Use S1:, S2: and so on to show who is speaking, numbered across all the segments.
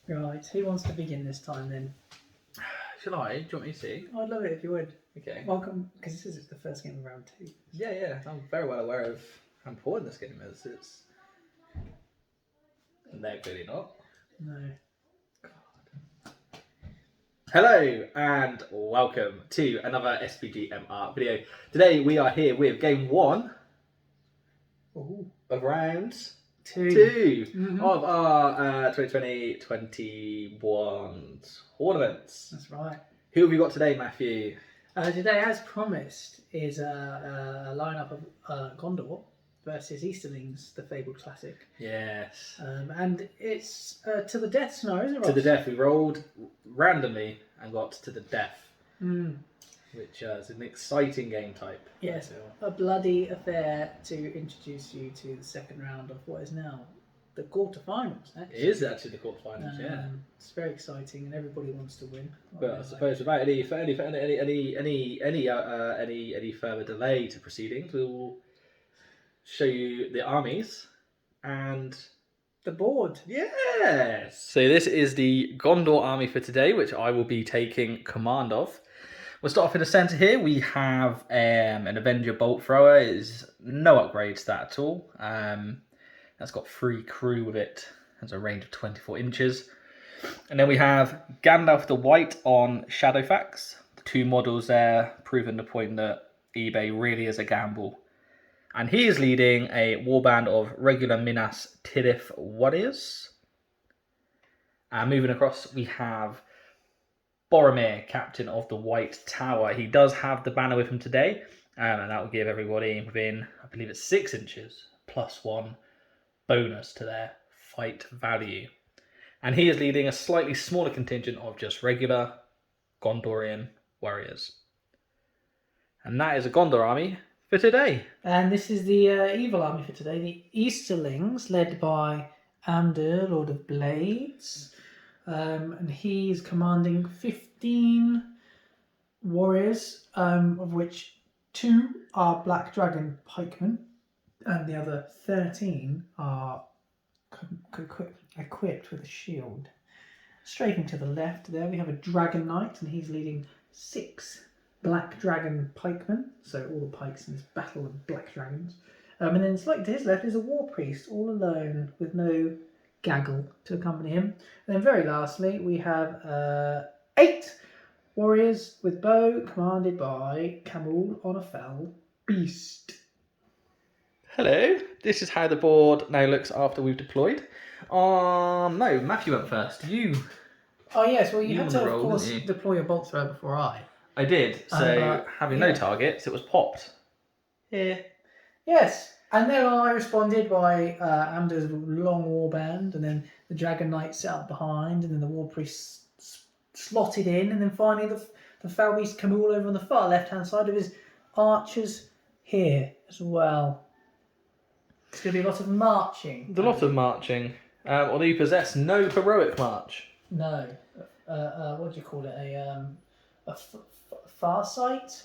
S1: Right, who wants to begin this time then?
S2: Shall I? Do you want me to?
S1: I'd love it if you would.
S2: Okay.
S1: Welcome, because this is the first game of round 2.
S2: Yeah. I'm very well aware of how important this game is. It's. No, clearly not.
S1: No.
S2: Hello and welcome to another SPGMR video. Today we are here with game 1
S1: Ooh.
S2: of round
S1: 2
S2: of our 2020-21 tournaments.
S1: That's right.
S2: Who have you got today, Matthew?
S1: Today, as promised, is a lineup of Gondor versus Easterlings, the fabled classic.
S2: Yes.
S1: And it's to the death scenario, isn't it, Ross?
S2: To the death. We rolled randomly and got to the death. Which is an exciting game type.
S1: Yes, a bloody affair to introduce you to the second round of what is now the quarterfinals.
S2: It is actually the quarterfinals, yeah.
S1: It's very exciting, and everybody wants to win.
S2: But I suppose without any further delay to proceedings, we will show you the armies and
S1: the board.
S2: Yes. So this is the Gondor army for today, which I will be taking command of. We'll start off in the centre here. We have an Avenger Bolt Thrower. It is no upgrade to that at all. That's got 3 crew with it. Has a range of 24 inches. And then we have Gandalf the White on Shadowfax. The 2 models there, proving the point that eBay really is a gamble. And he is leading a warband of regular Minas Tirith warriors. And moving across, we have Boromir, captain of the White Tower. He does have the banner with him today, and that will give everybody within, I believe it's 6 inches, +1 bonus to their fight value. And he is leading a slightly smaller contingent of just regular Gondorian warriors. And that is a Gondor army for today.
S1: And this is the evil army for today, the Easterlings, led by Amdur, Lord of Blades. And he's commanding 15 warriors, of which 2 are Black Dragon pikemen, and the other 13 are equipped with a shield. Straight to the left there, we have a Dragon Knight, and he's leading 6 Black Dragon pikemen, so all the pikes in this battle of Black Dragons. And then slightly to his left is a War Priest, all alone, with no gaggle to accompany him. And then very lastly, we have 8 warriors with bow, commanded by Camul on a fell beast.
S2: Hello, this is how the board now looks after we've deployed. No, Matthew went first.
S1: Oh yes, well you had to
S2: roll,
S1: of course deploy your bolt thrower before I.
S2: I did, so having no targets, it was popped.
S1: Yeah. Yes, and then I responded by Amder's long warband, and then the Dragon Knight set up behind, and then the War Priest slotted in, and then finally the Foul Beast come all over on the far left-hand side of his archers here as well. It's going to be a lot of marching.
S2: Although you possess no heroic march.
S1: No. What do you call it? A farsight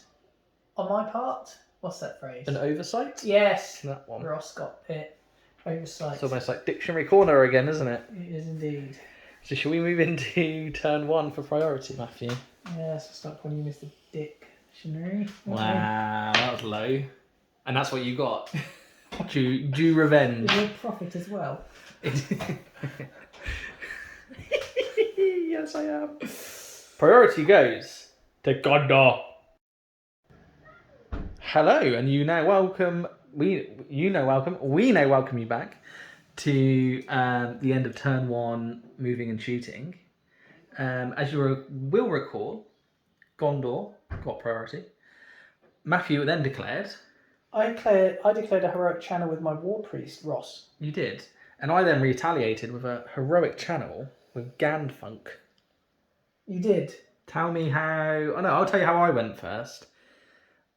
S1: on my part? What's that phrase?
S2: An oversight?
S1: Yes.
S2: That one.
S1: Ross got it. Oversight.
S2: It's almost like dictionary corner again, isn't it?
S1: It is indeed.
S2: So shall we move into turn 1 for priority, Matthew?
S1: Yes, I'll start calling you Mr. Dictionary.
S2: Wow, that was low. And that's what you got. Due revenge.
S1: Is your profit as well?
S2: Yes, I am. Priority goes to Gondor. Hello, and we now welcome you back to the end of turn 1, moving and shooting. As you will recall, Gondor got priority. Matthew then declared.
S1: I declared a heroic channel with my War Priest, Ross.
S2: You did. And I then retaliated with a heroic channel with Gandfunk.
S1: You did.
S2: Tell me how... Oh no, I'll tell you how I went first.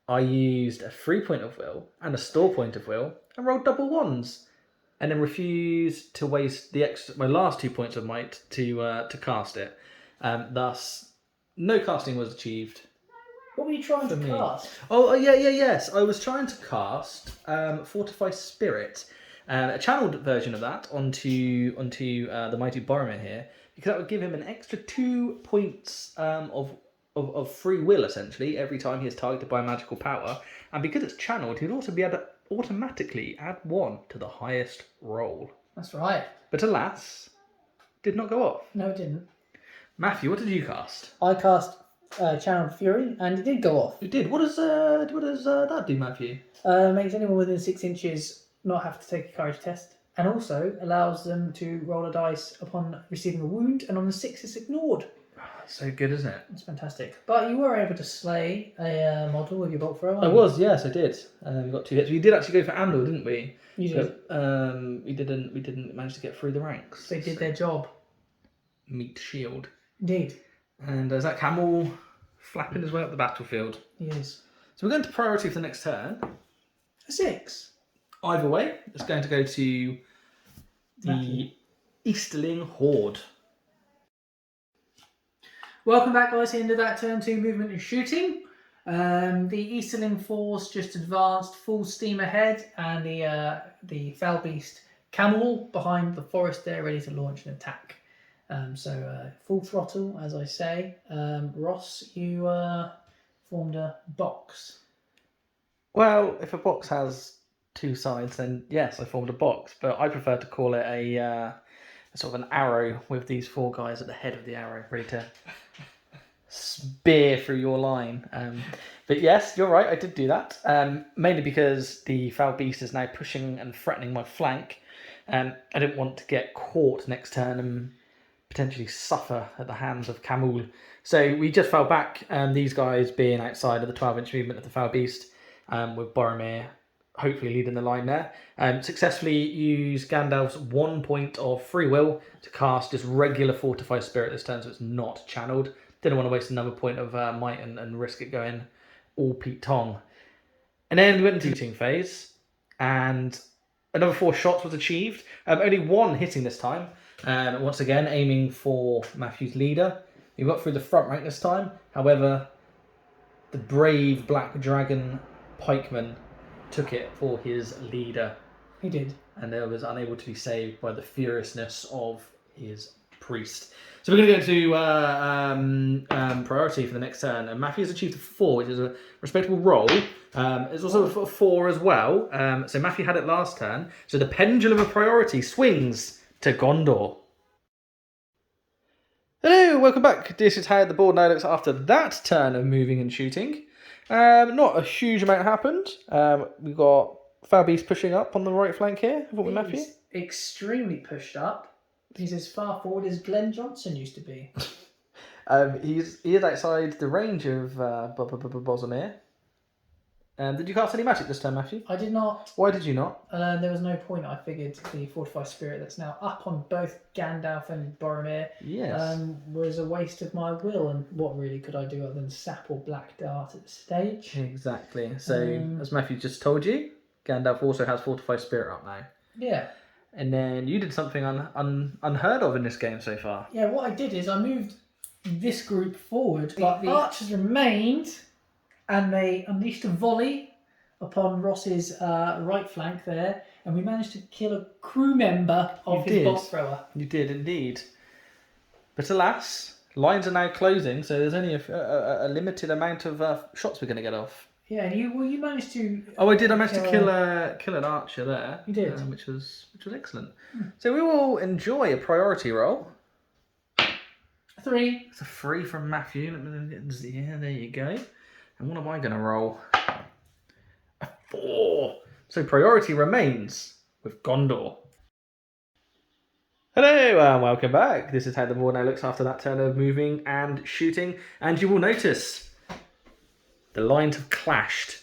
S2: I used a 3 point of will and a store point of will and rolled double 1s. And then refused to waste my last 2 points of might to cast it. Thus, no casting was achieved.
S1: What were you trying to cast?
S2: Oh, yes. I was trying to cast Fortify Spirit. a channeled version of that onto the mighty Boromir here, because that would give him an extra 2 points of free will, essentially, every time he is targeted by a magical power. And because it's channeled, he'd also be able to automatically add 1 to the highest roll.
S1: That's right.
S2: But alas, did not go off.
S1: No, it didn't.
S2: Matthew, what did you cast?
S1: I cast Channeled Fury, and it did go off.
S2: You did. What does that do, Matthew?
S1: Makes anyone within 6 inches not have to take a courage test, and also allows them to roll a dice upon receiving a wound, and on the 6 it's ignored.
S2: So good, isn't it?
S1: It's fantastic. But you were able to slay a model with your bolt thrower.
S2: I was, yes, I did. We got 2 hits. We did actually go for Andor, didn't we?
S1: You did.
S2: But, we didn't manage to get through the ranks.
S1: They did their job.
S2: Meat shield.
S1: Indeed.
S2: And there's that camel flapping his way up the battlefield.
S1: He is.
S2: So we're going to priority for the next turn.
S1: A 6.
S2: Either way, it's going to go to the Easterling Horde.
S1: Welcome back, guys, into that turn 2 movement and shooting. The Easterling force just advanced full steam ahead, and the Foul Beast camel behind the forest there, ready to launch an attack. So full throttle, as I say. Ross, you formed a box.
S2: Well, if a box has 2 sides, then yes, I formed a box. But I prefer to call it a sort of an arrow with these 4 guys at the head of the arrow, ready to spear through your line. But yes, you're right, I did do that. Mainly because the Foul Beast is now pushing and threatening my flank. I didn't want to get caught next turn and potentially suffer at the hands of Camul. So we just fell back, these guys being outside of the 12-inch movement of the Foul Beast, with Boromir hopefully leading the line there. Successfully used Gandalf's 1 point of free will to cast just regular Fortified Spirit this turn, so it's not channeled. Didn't want to waste another point of might and risk it going all Pete Tong. And then we went into shooting phase, and another 4 shots was achieved. Only 1 hitting this time. Once again, aiming for Matthew's leader. We got through the front rank this time. However, the brave Black Dragon pikeman took it for his leader.
S1: He did.
S2: And was unable to be saved by the furiousness of his priest. So we're going to go to priority for the next turn. And Matthew has achieved a 4, which is a respectable roll. It's also a 4 as well. So Matthew had it last turn. So the pendulum of priority swings to Gondor. Hello, welcome back. This is how the board now looks after that turn of moving and shooting. Not a huge amount happened. We've got Foul Beast pushing up on the right flank here. What with Matthew?
S1: He's extremely pushed up. He's as far forward as Glenn Johnson used to be.
S2: He is outside the range of Bosomir. Did you cast any magic this time, Matthew?
S1: I did not.
S2: Why did you not?
S1: There was no point. I figured the Fortified Spirit that's now up on both Gandalf and Boromir was a waste of my will. And what really could I do other than sap or black dart at the stage?
S2: Exactly. So, as Matthew just told you, Gandalf also has Fortified Spirit up now.
S1: Yeah.
S2: And then you did something unheard of in this game so far.
S1: Yeah, what I did is I moved this group forward, but the archers remained, and they unleashed a volley upon Ross's right flank there, and we managed to kill a crew member of his bolt thrower.
S2: You did indeed. But alas, lines are now closing, so there's only a limited amount of shots we're going to get off.
S1: Yeah, and you managed to.
S2: Oh, I did. I managed to kill an archer there.
S1: You did,
S2: which was excellent. So we will enjoy a priority roll.
S1: 3.
S2: It's a 3 from Matthew. Yeah, there you go. And what am I going to roll? A 4. So priority remains with Gondor. Hello and welcome back. This is how the board now looks after that turn of moving and shooting. And you will notice the lines have clashed.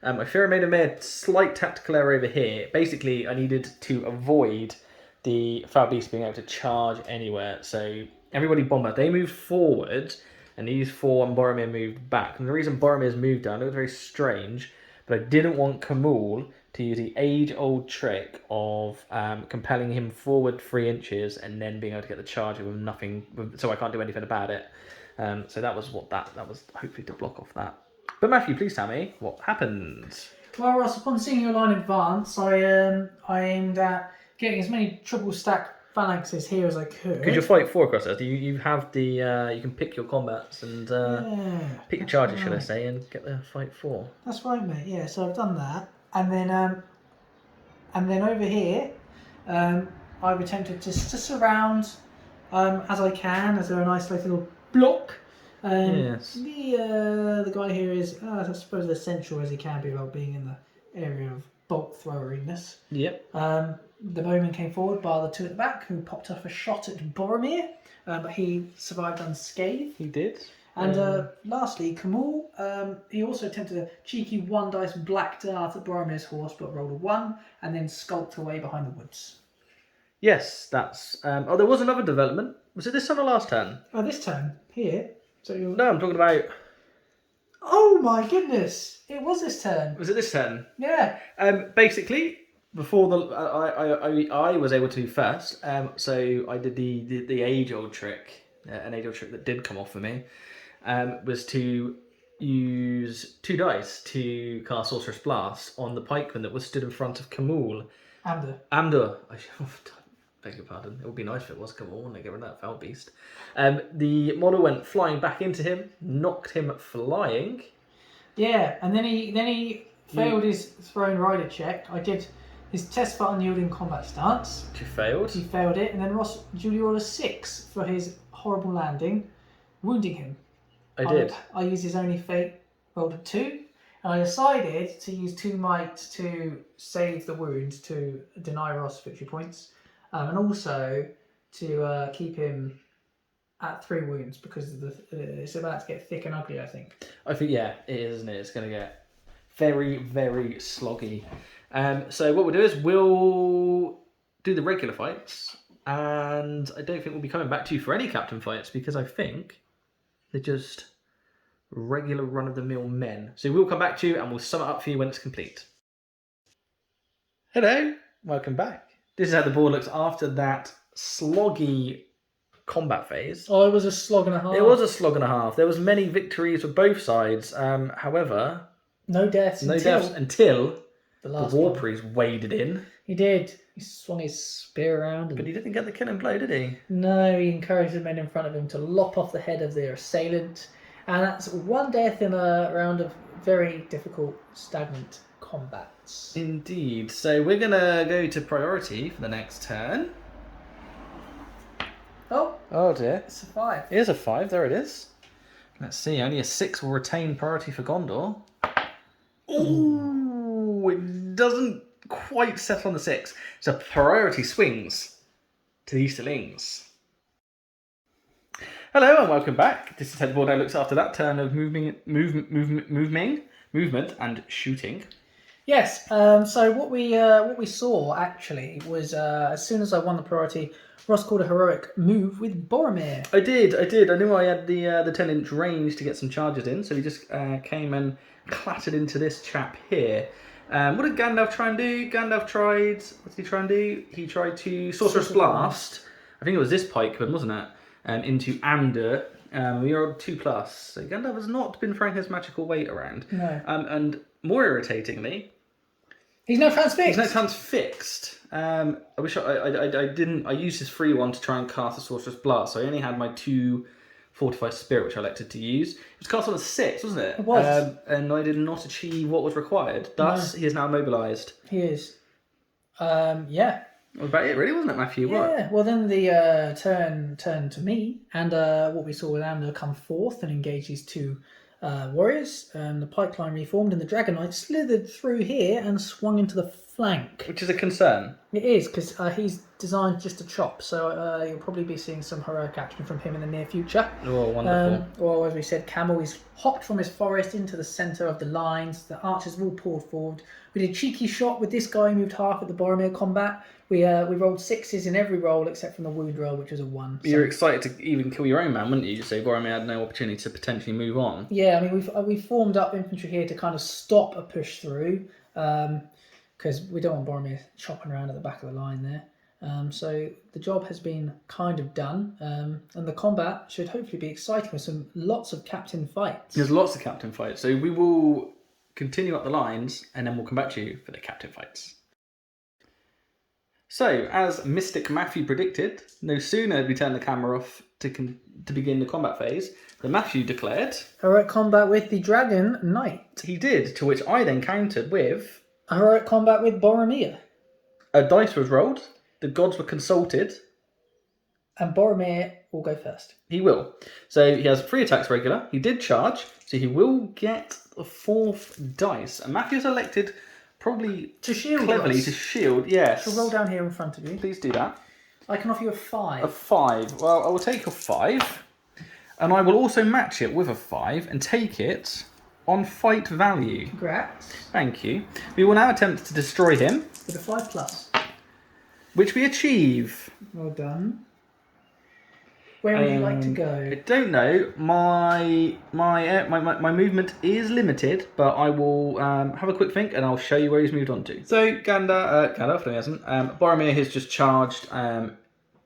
S2: I fear I made a slight tactical error over here. Basically, I needed to avoid the Foul Beast being able to charge anywhere. So everybody bomber. They moved forward, and these 4 and Boromir moved back. And the reason Boromir's moved down, it was very strange, but I didn't want Camul to use the age-old trick of compelling him forward 3 inches and then being able to get the charge with nothing, so I can't do anything about it. So that was what that was, hopefully to block off that. But Matthew, please tell me what happened.
S1: Well, Ross, upon seeing your line advance, I aimed at getting as many triple stack phalanxes here as I could.
S2: Because you fight 4 across there. You have the you can pick your combats and pick your charges, should I say, and get the fight 4.
S1: That's right, mate. Yeah, so I've done that, and then over here, I've attempted to surround as I can, as they're an isolated little block.
S2: Yes.
S1: The guy here is, I suppose, as central as he can be without being in the area of bolt throweriness.
S2: Yep.
S1: The bowman came forward, bar the 2 at the back, who popped off a shot at Boromir, but he survived unscathed.
S2: He did.
S1: And lastly, Kamul, he also attempted a cheeky 1 dice black dart at Boromir's horse, but rolled a 1, and then skulked away behind the woods.
S2: Yes, that's... there was another development. Was it this turn or last turn?
S1: Oh, this turn, here. So
S2: No, I'm talking about...
S1: Oh my goodness! It was this turn.
S2: Was it this turn?
S1: Yeah.
S2: Basically, before the... I was able to first, so I did the age-old trick, an age-old trick that did come off for me, was to use 2 dice to cast Sorcerer's Blast on the pikeman that was stood in front of Kamul. Amdur. I beg your pardon. It would be nice if it was Kamul and they get rid of that foul beast. The model went flying back into him, knocked him flying. Yeah, and then he failed his thrown rider check. I did his test for unyielding combat stance. Which he failed.
S1: He failed it, and then Ross duly rolled a 6 for his horrible landing, wounding him.
S2: I did.
S1: I used his only fate, rolled a 2, and I decided to use 2 might to save the wound to deny Ross victory points, and also to keep him at 3 wounds because it's about to get thick and ugly, I think.
S2: I think, yeah, it is, isn't it? It's going to get very, very sloggy. So what we'll do is we'll do the regular fights, and I don't think we'll be coming back to you for any captain fights because I think they're just regular run-of-the-mill men. So we'll come back to you and we'll sum it up for you when it's complete. Hello, welcome back. This is how the board looks after that sloggy combat phase.
S1: Oh, it was a slog and a half.
S2: It was a slog and a half. There was many victories for both sides. However,
S1: no deaths
S2: until the war
S1: one.
S2: priest waded in.
S1: He did. He swung his spear around.
S2: But he didn't get the killing blow, did he?
S1: No, he encouraged the men in front of him to lop off the head of their assailant. And that's 1 death in a round of very difficult, stagnant combats.
S2: Indeed. So we're going to go to priority for the next turn. Oh dear.
S1: It's a 5.
S2: It is a 5, there it is. Let's see, only a 6 will retain priority for Gondor. Ooh, it doesn't quite settle on the 6. So priority swings to the Easterlings. Hello and welcome back. This is how the board now looks after that turn of movement and shooting.
S1: Yes. So what we saw actually was as soon as I won the priority, Ross called a heroic move with Boromir.
S2: I did. I knew I had the 10-inch range to get some charges in, so he just came and clattered into this chap here. What did Gandalf try and do? What did he try and do? He tried to Sorcerer's Blast. I think it was this pikeman, wasn't it? Into Amdur. We are on 2+. So Gandalf has not been throwing his magical weight around.
S1: No.
S2: And more irritatingly,
S1: he's now transfixed.
S2: He's now transfixed. I wish I didn't. I used his free one to try and cast a Sorcerer's Blast, so I only had my 2 Fortified Spirit, which I elected to use. It was cast on a 6, wasn't it?
S1: It was.
S2: And I did not achieve what was required. Thus, he is now immobilised.
S1: He is. Yeah.
S2: That was about it, really, wasn't it, Matthew?
S1: Yeah.
S2: What?
S1: Well, then the turn to me, and what we saw with Amdur come forth and engage these 2 warriors. The pike line reformed, and the Dragon Knight slithered through here and swung into the flank.
S2: Which is a concern.
S1: It is, because he's designed just to chop, so you'll probably be seeing some heroic action from him in the near future.
S2: Oh, wonderful.
S1: Well, as we said, Camel, he's hopped from his forest into the centre of the lines. The archers have all poured forward. We did a cheeky shot with this guy who moved half at the Boromir combat. We rolled 6s in every roll except from the wound roll, which was a 1.
S2: So. You're excited to even kill your own man, wouldn't you? So Boromir had no opportunity to potentially move on.
S1: Yeah, I mean, we've formed up infantry here to kind of stop a push through, because we don't want Boromir chopping around at the back of the line there. So the job has been kind of done, and the combat should hopefully be exciting with lots of captain fights.
S2: There's lots of captain fights, so we will continue up the lines, and then we'll come back to you for the captain fights. So, as Mystic Matthew predicted, no sooner had we turned the camera off to begin the combat phase than Matthew declared...
S1: Heroic combat with the Dragon Knight.
S2: He did, to which I then countered with...
S1: Heroic combat with Boromir.
S2: A dice was rolled, the gods were consulted...
S1: And Boromir will go first.
S2: He will. So he has 3 attacks regular. He did charge, so he will get a 4th dice. And Matthew's elected probably
S1: to shield
S2: cleverly
S1: us.
S2: to shield, yes.
S1: So roll down here in front of you.
S2: Please do that.
S1: I can offer you a 5.
S2: A 5. Well, I will take a 5. And I will also match it with a 5 and take it on fight value.
S1: Congrats.
S2: Thank you. We will now attempt to destroy him.
S1: With a 5+.
S2: Which we achieve.
S1: Well done. Where would you like to go?
S2: I don't know. My movement is limited, but I will have a quick think and I'll show you where he's moved on to. So Gandalf, no, he hasn't. Boromir has just charged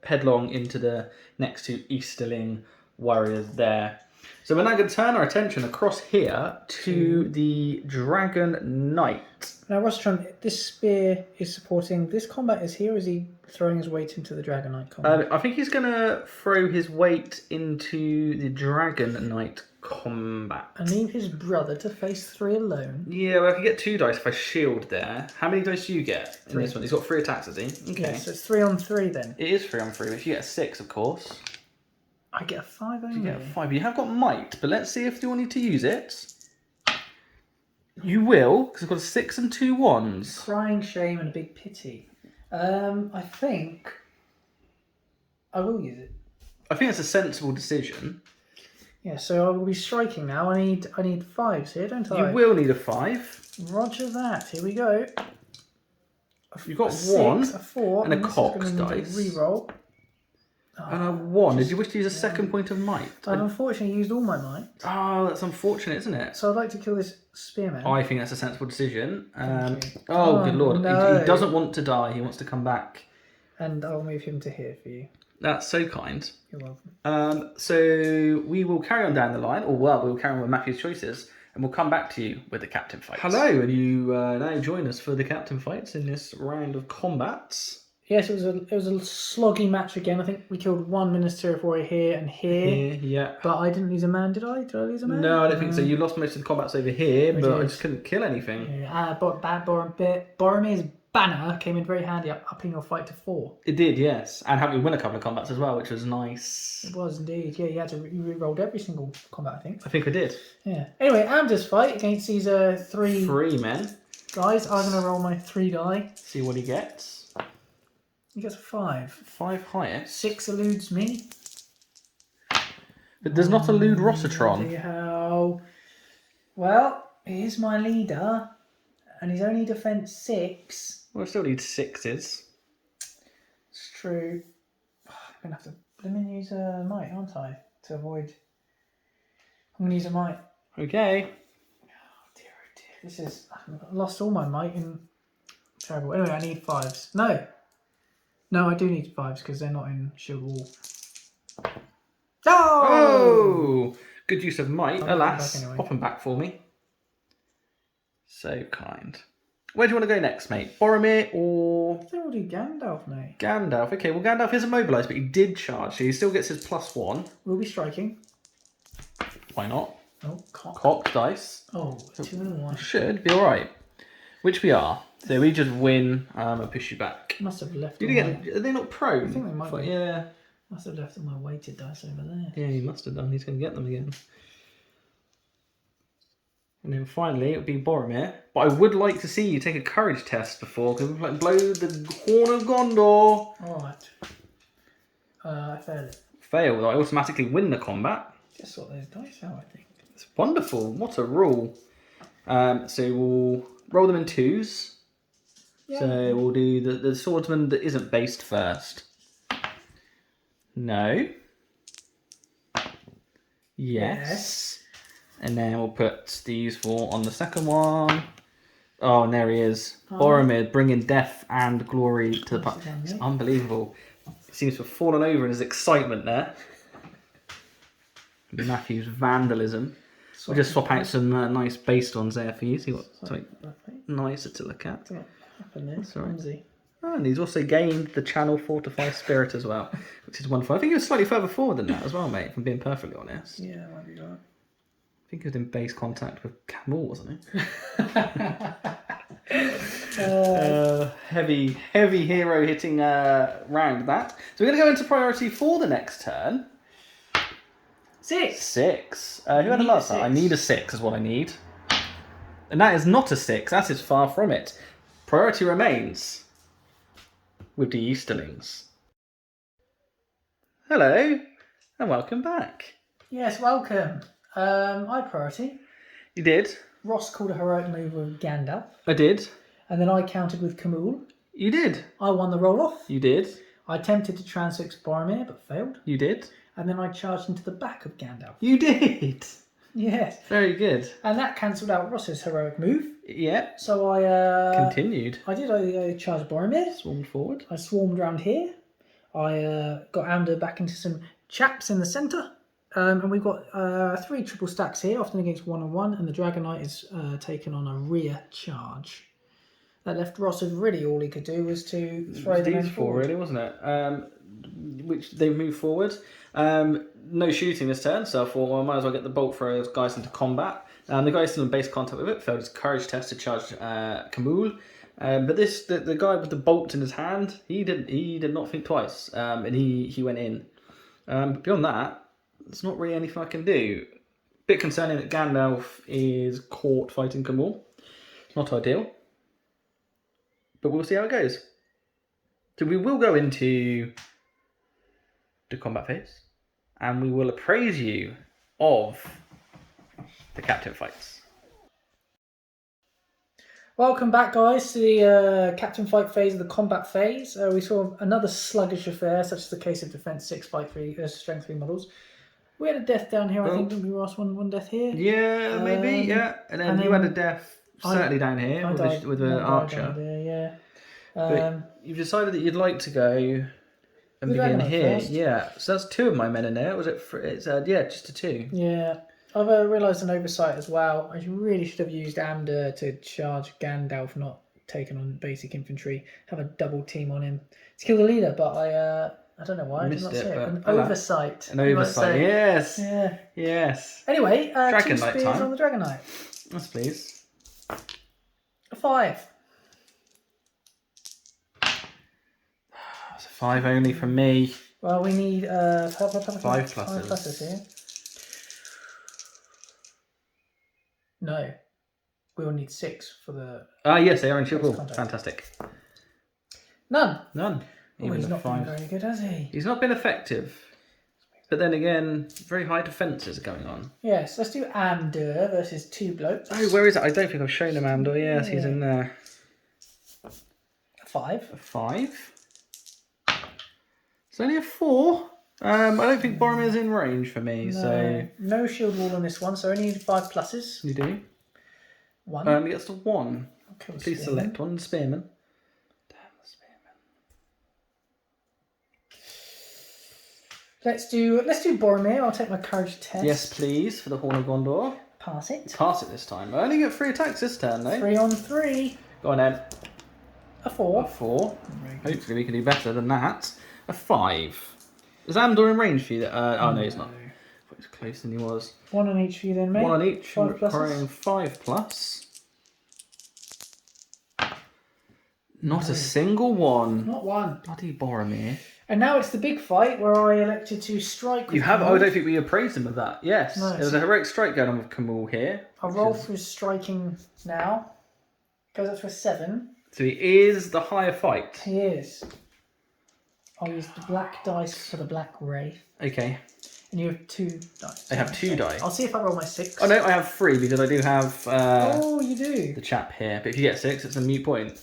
S2: headlong into the next 2 Easterling warriors there. So we're now going to turn our attention across here to the Dragon Knight.
S1: Now, Rostron, this spear is supporting... This combat is here, or is he throwing his weight into the Dragon Knight combat?
S2: I think he's going to throw his weight into the Dragon Knight combat.
S1: And leave his brother to face 3 alone?
S2: Yeah, well, I can get 2 dice if I shield there. How many dice do you get in
S1: 3.
S2: this one? He's got 3 attacks, has he? Okay.
S1: Yeah, so it's 3 on 3 then.
S2: It is 3 on 3, but if you get a 6, of course.
S1: I get a 5 only.
S2: You get a 5. You have got might, but let's see if you need to use it. You will, because I've got a 6 and 2 1s.
S1: Crying shame and a big pity. I think I will use it.
S2: I think it's a sensible decision.
S1: Yeah, so I will be striking now. I need 5s here, don't I?
S2: You will need a 5.
S1: Roger that. Here we go.
S2: You've got
S1: a
S2: 1
S1: 6, a 4,
S2: and a
S1: this is
S2: cock's
S1: gonna need
S2: dice.
S1: A reroll.
S2: And a 1. Did you wish to use a second point of might?
S1: I've unfortunately used all my might.
S2: Oh, that's unfortunate, isn't it?
S1: So I'd like to kill this spearman.
S2: I think that's a sensible decision.
S1: Thank you.
S2: Oh, good lord.
S1: No.
S2: He doesn't want to die. He wants to come back.
S1: And I'll move him to here for you.
S2: That's so kind.
S1: You're welcome.
S2: So we will carry on down the line, or well, we'll carry on with Matthew's choices, and we'll come back to you with the captain fights. Hello, and you now join us for the captain fights in this round of combats.
S1: Yes, it was a sloggy match again. I think we killed 1 Minister of Warrior here and here.
S2: Yeah.
S1: But I didn't lose a man, did I? Did I lose a man?
S2: No, I don't think so. You lost most of the combats over here,
S1: We
S2: but
S1: did.
S2: I just couldn't kill anything.
S1: Yeah, Boromir's banner came in very handy, upping your fight to 4.
S2: It did, yes. And helped me win a couple of combats as well, which was nice.
S1: It was indeed. Yeah, you re-rolled every single combat, I think.
S2: I think I did.
S1: Yeah. Anyway, Amda's fight against these 3
S2: men.
S1: guys. I'm going to roll my 3 die.
S2: See what he gets.
S1: He gets a 5.
S2: 5 highest.
S1: 6 eludes me.
S2: But does not elude Rossitron.
S1: How? Well, he's my leader, and he's only defense 6.
S2: Well, I still need 6s.
S1: It's true. I'm going to have to use a might, aren't I? To avoid... I'm going to use a might.
S2: Okay.
S1: Oh dear. This is... I've lost all my might in... Terrible. Anyway, I need 5s. No, I do need 5s because they're not in shield wall.
S2: Oh! Good use of might.
S1: I'll
S2: Alas,
S1: come back anyway.
S2: pop them back for me. So kind. Where do you want to go next, mate? Boromir or...
S1: I think we'll do Gandalf, mate.
S2: Gandalf. Okay, well, Gandalf isn't mobilised, but he did charge, so he still gets his +1.
S1: We'll be striking.
S2: Why not?
S1: Oh, cock.
S2: Cocked dice.
S1: Oh, 2 and 1.
S2: Should be alright. Which we are. So we just win and push you back.
S1: Must have left.
S2: Are they not prone?
S1: I think they might be.
S2: Yeah.
S1: Must have left all my weighted dice over there.
S2: Yeah, he must have done. He's going to get them again. And then finally, it'll be Boromir. But I would like to see you take a courage test before, because we've like blow the horn of Gondor.
S1: Alright. I failed it.
S2: Failed. I automatically win the combat.
S1: Just sort those dice out, I think.
S2: It's wonderful. What a rule. So we'll roll them in 2s.
S1: Yeah.
S2: So we'll do the swordsman that isn't based first. No. Yes. And then we'll put these 4 on the second one. Oh, and there he is. Boromir bringing death and glory to the party. It's unbelievable. He seems to have fallen over in his excitement there. Matthew's vandalism. We'll just swap out some nice based ones there for you. See what something nicer to look at.
S1: That's all right.
S2: Oh, and he's also gained the Channel Fortify Spirit as well, which is wonderful. I think he was slightly further forward than that as well, mate, if I'm being perfectly honest.
S1: Yeah, might be right.
S2: I think he was in base contact with Camel, wasn't he? Heavy hero hitting round that. So we're going to go into priority for the next turn.
S1: 6.
S2: Who had a last time? I need a 6 is what I need. And that is not a 6. That is far from it. Priority remains with the Easterlings. Hello, and welcome back.
S1: Yes, welcome. I priority.
S2: You did?
S1: Ross called a heroic move with Gandalf.
S2: I did.
S1: And then I countered with Camul.
S2: You did.
S1: I won the roll-off.
S2: You did.
S1: I attempted to transfix Boromir, but failed.
S2: You did.
S1: And then I charged into the back of Gandalf.
S2: You did.
S1: Yes.
S2: Very good.
S1: And that cancelled out Ross's heroic move.
S2: Yeah.
S1: So I
S2: continued.
S1: I did. I charged Boromir.
S2: Swarmed forward.
S1: I swarmed around here. I got Amber back into some chaps in the centre. And we've got 3 triple stacks here, often against 1-on-1, and the Dragon Knight is taken on a rear charge. That left Ross with really all he could do was to throw the men forward.
S2: Really, wasn't it? Which they moved forward. No shooting this turn, so I thought, well, I might as well get the bolt thrower guys into combat. The guy still in base contact with it, failed his courage test to charge Camul. But the guy with the bolt in his hand, he did not think twice, and he went in. But beyond that, there's not really anything I can do. Bit concerning that Gandalf is caught fighting Camul. Not ideal. But we'll see how it goes. So we will go into the combat phase, and we will appraise you of the captain fights.
S1: Welcome back, guys, to the captain fight phase of the combat phase. We saw another sluggish affair, such as the case of defense 6 fight 3 strength 3 models. We had a death down here, I think. Didn't we, Ross? One death here.
S2: Yeah, maybe. Yeah, and then you had a death certainly down here with an archer.
S1: Yeah.
S2: But you've decided that you'd like to go and begin here.
S1: First.
S2: Yeah, so that's 2 of my men in there. Was it? It's just a 2.
S1: Yeah. I've realised an oversight as well. I really should have used Amber to charge Gandalf, not taken on basic infantry. Have a double team on him to kill the leader, but I don't know why. I did not see it. An oversight.
S2: An oversight. Yes.
S1: Yeah.
S2: Yes.
S1: Anyway,
S2: Dragon
S1: 2
S2: Knight
S1: spears
S2: time.
S1: on the Dragon Knight.
S2: Yes, please.
S1: A 5.
S2: That's a 5 only from me.
S1: Well, we need 5
S2: pluses.
S1: 5 pluses here. No. We will need 6 for the...
S2: Yes, they are in triple. Fantastic.
S1: None.
S2: Even
S1: he's not been
S2: 5.
S1: very good, has he?
S2: He's not been effective. But then again, very high defences are going on.
S1: Yes, let's do Amdur versus 2 blokes.
S2: Oh, where is it? I don't think I've shown him Amdur. Yes, he's in there.
S1: A 5.
S2: A 5. It's only a 4. I don't think Boromir's in range for me, so...
S1: No shield wall on this one, so I need 5 pluses.
S2: You do?
S1: 1.
S2: He gets to 1.
S1: Okay,
S2: Please select one. Spearman. Damn the Spearman.
S1: Let's do Boromir. I'll take my courage test.
S2: Yes, please, for the Horn of Gondor.
S1: Pass it.
S2: Pass it this time. I only get 3 attacks this turn, though.
S1: 3 on 3.
S2: Go on then.
S1: A 4.
S2: A 4. Hopefully we can do better than that. A 5. Is Amdur in range for you? No, he's not. I thought he was closer than he was.
S1: 1 on each for you then, mate.
S2: 1 on each.
S1: 5 pluses.
S2: Requiring 5 plus. Not a single one.
S1: Not 1.
S2: Bloody Boromir.
S1: And now it's the big fight where I elected to strike with
S2: You have?
S1: Camul.
S2: I don't think we appraised him of that. Yes.
S1: No,
S2: There was a heroic strike going on with Camul here.
S1: I'll roll through striking now. Goes up to a 7.
S2: So he is the higher fight.
S1: He is. I'll use the black dice for the black ray.
S2: Okay.
S1: And you have 2 dice.
S2: I have 2 dice.
S1: I'll see if I roll my 6.
S2: Oh no, I have 3 because I do have
S1: Oh, you do.
S2: the chap here. But if you get 6, it's a mute point.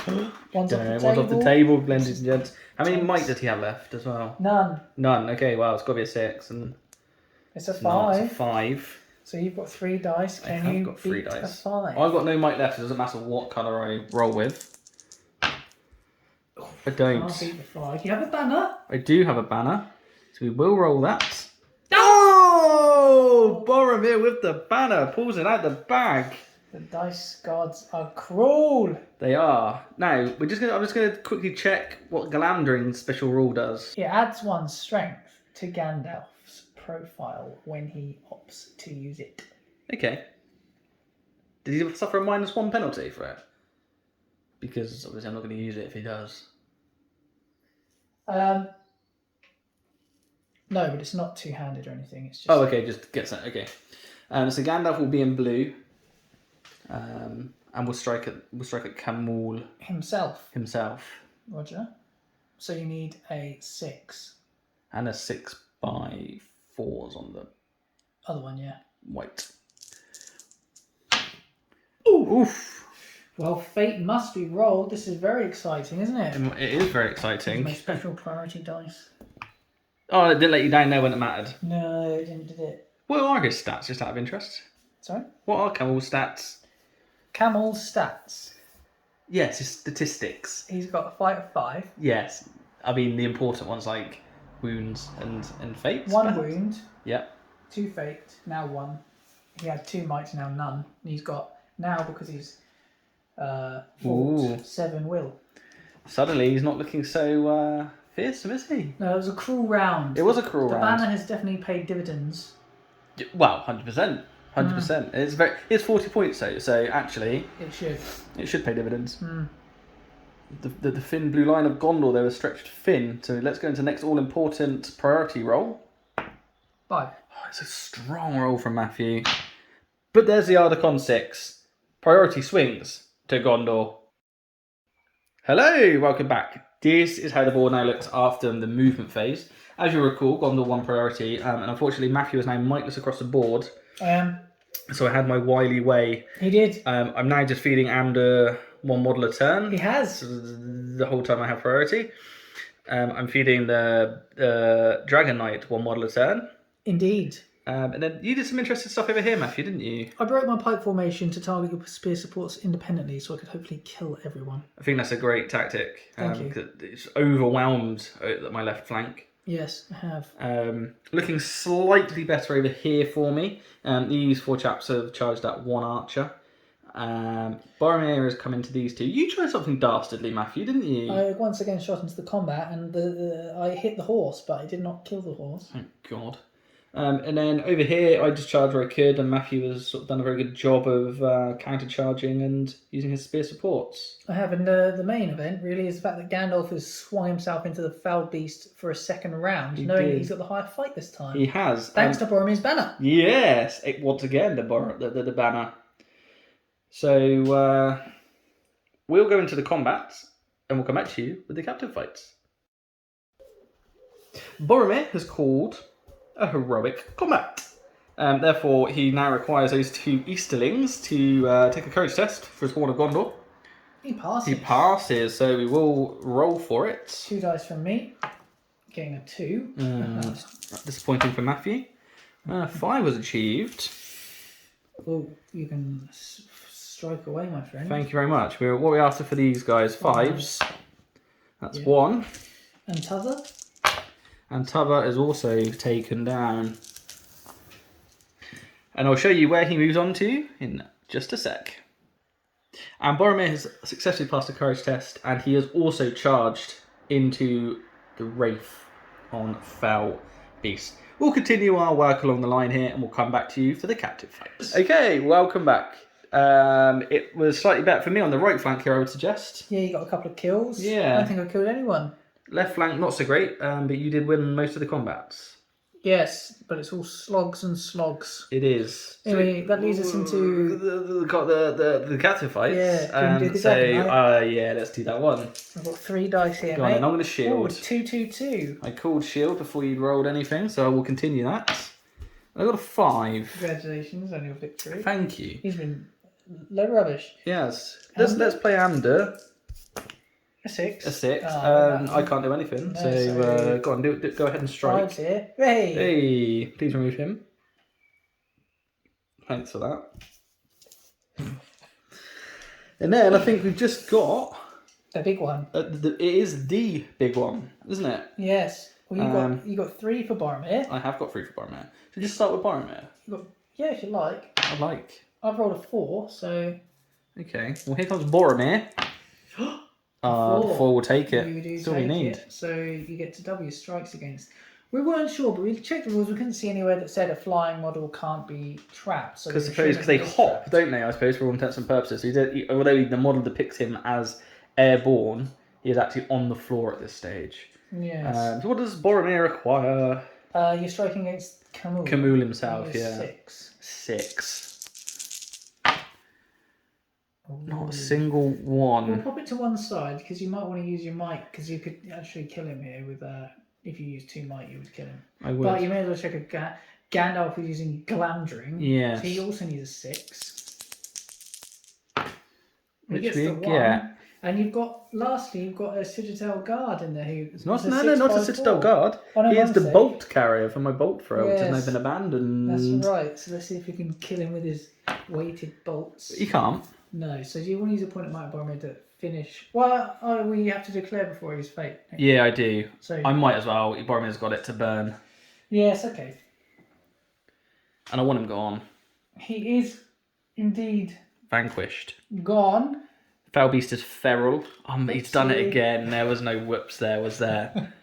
S1: One's
S2: One's off the table, ladies and gents. How many might did he have left as well?
S1: None.
S2: Okay, well, it's got to be a 6. And
S1: It's a
S2: it's not,
S1: 5.
S2: it's a 5.
S1: So you've got 3 dice.
S2: I
S1: Can
S2: have
S1: you
S2: got 3
S1: beat
S2: dice.
S1: a 5?
S2: I've got no might left. It doesn't matter what colour I roll with. I don't.
S1: Can't beat the 5. You have a banner?
S2: I do have a banner. So we will roll that. Oh! Boromir with the banner, pulls it out the bag.
S1: The dice gods are cruel.
S2: They are. Now, I'm just gonna quickly check what Galandring's special rule does.
S1: It adds 1 strength to Gandalf's profile when he opts to use it.
S2: Okay. Did he suffer a -1 penalty for it? Because obviously I'm not going to use it if he does.
S1: No, but it's not two-handed or anything. It's just.
S2: Oh, okay, just gets that. Okay. So Gandalf will be in blue, and we'll strike at Camul
S1: Himself.
S2: Roger.
S1: So you need a 6.
S2: And a 6x4s on the
S1: Other one, yeah.
S2: white. Ooh, oof.
S1: Well, fate must be rolled. This is very exciting, isn't it?
S2: It is very exciting.
S1: My special priority dice.
S2: Oh, it didn't let you down there when it mattered.
S1: No, it didn't, did it?
S2: What are his stats, just out of interest?
S1: Sorry?
S2: What are Camul's stats?
S1: Camel's stats.
S2: Yes, his statistics.
S1: He's got a fight of 5.
S2: Yes. I mean, the important ones like wounds and fates.
S1: 1
S2: perhaps?
S1: wound.
S2: Yep.
S1: 2 fate, now 1. He had 2 might, now none. And he's got, now because he's fought, 7 will.
S2: Suddenly, he's not looking so fearsome, is he?
S1: No, it was a cruel round.
S2: It was a cruel round.
S1: The banner has definitely paid dividends.
S2: Well, 100%. 100%. It's 40 points, so actually...
S1: It should.
S2: It should pay dividends.
S1: Mm.
S2: The thin blue line of Gondor, they were stretched thin. So let's go into the next all-important priority roll.
S1: 5.
S2: Oh, it's a strong roll from Matthew. But there's the Ardacon 6. Priority swings to Gondor. Hello, welcome back. This is how the board now looks after the movement phase. As you recall, Gondor won priority, and unfortunately Matthew is now mightless across the board.
S1: I am.
S2: So I had my wily way.
S1: He did.
S2: I'm now just feeding Amber 1 model a turn.
S1: He has.
S2: The whole time I have priority. I'm feeding the Dragon Knight 1 model a turn.
S1: Indeed.
S2: And then you did some interesting stuff over here, Matthew, didn't you?
S1: I broke my pike formation to target your spear supports independently so I could hopefully kill everyone.
S2: I think that's a great tactic.
S1: Thank you.
S2: 'Cause it's overwhelmed my left flank.
S1: Yes, I have.
S2: Looking slightly better over here for me. These 4 chaps have charged that 1 archer. Boromir has come into these 2. You tried something dastardly, Matthew, didn't you?
S1: I once again shot into the combat and I hit the horse, but I did not kill the horse.
S2: Thank God. And then over here, I just charged where I could, and Matthew has sort of done a very good job of counter-charging and using his spear supports.
S1: I have, and the main event really is the fact that Gandalf has swung himself into the foul beast for a second round, knowing that he's got the higher fight this time.
S2: He has.
S1: Thanks to Boromir's banner.
S2: Yes, once again, the banner. So we'll go into the combat, and we'll come back to you with the captive fights. Boromir has called a heroic combat. Therefore, he now requires those 2 Easterlings to take a courage test for his Horn of Gondor.
S1: He passes.
S2: He passes, so we will roll for it.
S1: 2 dice from me. Getting a 2.
S2: Disappointing for Matthew. 5 was achieved.
S1: Oh, you can strike away, my friend.
S2: Thank you very much. What we after for these guys? 5s. That's 1.
S1: And t'other?
S2: And t'other is also taken down. And I'll show you where he moves on to in just a sec. And Boromir has successfully passed the courage test, and he has also charged into the Wraith on Fell Beast. We'll continue our work along the line here, and we'll come back to you for the captive fights. Okay, welcome back. It was slightly better for me on the right flank here, I would suggest.
S1: Yeah, you got a couple of kills.
S2: Yeah.
S1: I don't think I killed anyone.
S2: Left flank, not so great, but you did win most of the combats.
S1: Yes, but it's all slogs and slogs.
S2: It is.
S1: Anyway, that leads us into
S2: the captive fights.
S1: Yeah, can we do the dragon,
S2: Yeah, let's do that one.
S1: I've got 3 dice here,
S2: Go on
S1: mate.
S2: then, I'm going to shield.
S1: Oh, 2-2-2.
S2: I called shield before you rolled anything, so I will continue that. I got a 5.
S1: Congratulations on your victory.
S2: Thank you.
S1: He's been load of rubbish.
S2: Yes. Let's play Amber.
S1: A 6.
S2: A 6.
S1: Oh,
S2: I can't do anything,
S1: No,
S2: so
S1: sorry.
S2: go on, go ahead and strike.
S1: 5's here. Hey!
S2: Hey, please remove him. Thanks for that. And then I think we've just got...
S1: The big one.
S2: it is the big one, isn't it?
S1: Yes. Well, you got 3 for Boromir.
S2: I have got 3 for Boromir. So just start with Boromir.
S1: Yeah, if you like.
S2: I like.
S1: I've rolled a 4, so.
S2: Okay. Well, here comes Boromir. 4 will take it.
S1: You do
S2: That's all we
S1: take
S2: need.
S1: it, so you get to W strikes against. We weren't sure, but we checked the rules. We couldn't see anywhere that said a flying model can't be trapped.
S2: Because they hop, don't they? I suppose for all intents and purposes. Although the model depicts him as airborne, he is actually on the floor at this stage.
S1: Yes.
S2: So what does Boromir require?
S1: You're striking against Camul.
S2: Camul himself, yeah.
S1: 6.
S2: 6.
S1: Ooh.
S2: Not a single one.
S1: We'll pop it to one side because you might want to use your might because you could actually kill him here with if you use 2 might, you would kill him.
S2: I would.
S1: But you may as well check a Gandalf is using Glamdring.
S2: Yes.
S1: So he also needs a 6.
S2: Which
S1: gets
S2: we
S1: the 1.
S2: get.
S1: And you've got a Citadel Guard in there who's
S2: Not a Citadel Guard.
S1: Oh, no,
S2: he is the
S1: mistake.
S2: bolt carrier for my bolt thrower, which has
S1: Yes.
S2: now been abandoned.
S1: That's right. So let's see if we can kill him with his weighted bolts.
S2: You can't.
S1: No. So do you want to use a point at Might Boromir to finish? Well, we have to declare before his fate.
S2: Yeah, I do.
S1: So
S2: I might as well. Boromir's got it to burn.
S1: yes, okay.
S2: And I want him gone.
S1: He is indeed
S2: Vanquished.
S1: gone.
S2: Foul Beast is feral. He's done it
S1: Oopsie.
S2: again. There was no whoops there, was there?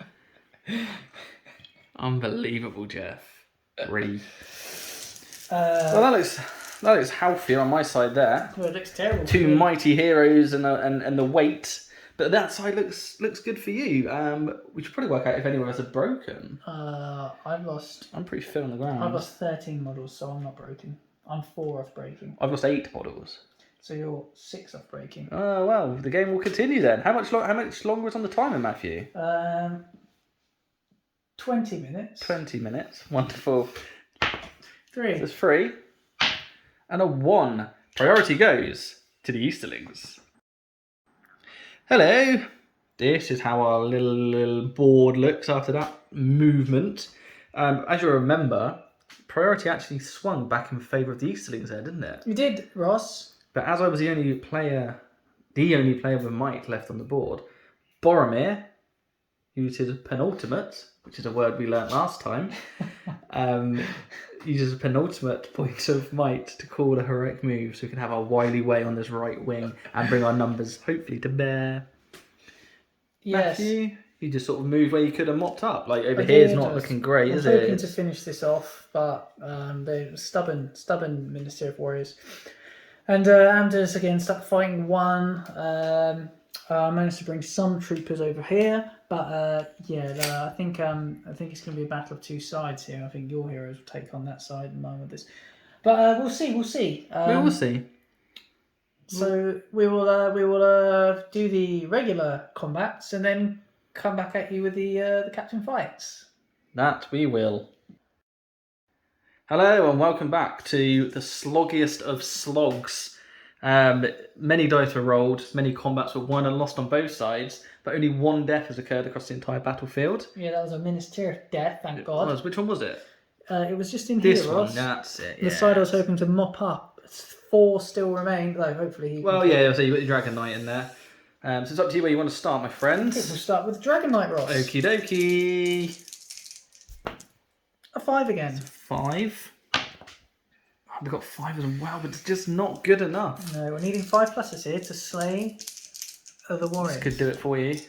S2: Unbelievable, Jeff. Really. Well, that looks healthier on my side there.
S1: Well, it looks terrible.
S2: 2 mighty heroes and the weight. But that side looks good for you. We should probably work out if any of us are broken.
S1: I've lost.
S2: I'm pretty fit on the ground.
S1: I've lost 13 models, so I'm not broken. I'm 4 off breaking.
S2: I've lost 8 models.
S1: So you're 6 off breaking.
S2: Oh well, the game will continue then. How much longer is on the timer, Matthew?
S1: 20 minutes.
S2: 20 minutes. Wonderful.
S1: 3.
S2: There's 3. And a 1. Priority goes to the Easterlings. Hello. This is how our little board looks after that movement. As you remember, priority actually swung back in favour of the Easterlings there, didn't it?
S1: You did, Ross.
S2: But as I was the only player with might left on the board, Boromir used his penultimate, which is a word we learnt last time, uses a penultimate point of might to call a heroic move so we can have our wily way on this right wing and bring our numbers hopefully to bear.
S1: Yes.
S2: Matthew, you just sort of moved where you could have mopped up. Like over here is not looking great, is it?
S1: I'm hoping to finish this off, but they're stubborn Ministry of Warriors. And Anders again stuck fighting 1. I managed to bring some troopers over here, but I think it's going to be a battle of 2 sides here. I think your heroes will take on that side and mine with this, but we'll see.
S2: We will see.
S1: So we will do the regular combats and then come back at you with the captain fights.
S2: That we will. Hello and welcome back to the sloggiest of slogs. Many dice were rolled, many combats were won and lost on both sides, but only 1 death has occurred across the entire battlefield.
S1: Yeah, that was a ministerial death, thank God.
S2: Which one was it?
S1: It was just in
S2: This
S1: here,
S2: one,
S1: Ross.
S2: that's it.
S1: The side I was hoping to mop up. 4 still remain, though hopefully he...
S2: Well, yeah, so you've got your Dragon Knight in there. So it's up to you where you want to start, my
S1: I think
S2: friends.
S1: we'll start with Dragon Knight, Ross.
S2: Okie dokie.
S1: A 5 again.
S2: 5. Oh, we've got 5 as well, but it's just not good enough.
S1: No, we're needing 5 pluses here to slay the warriors.
S2: This could do it for you.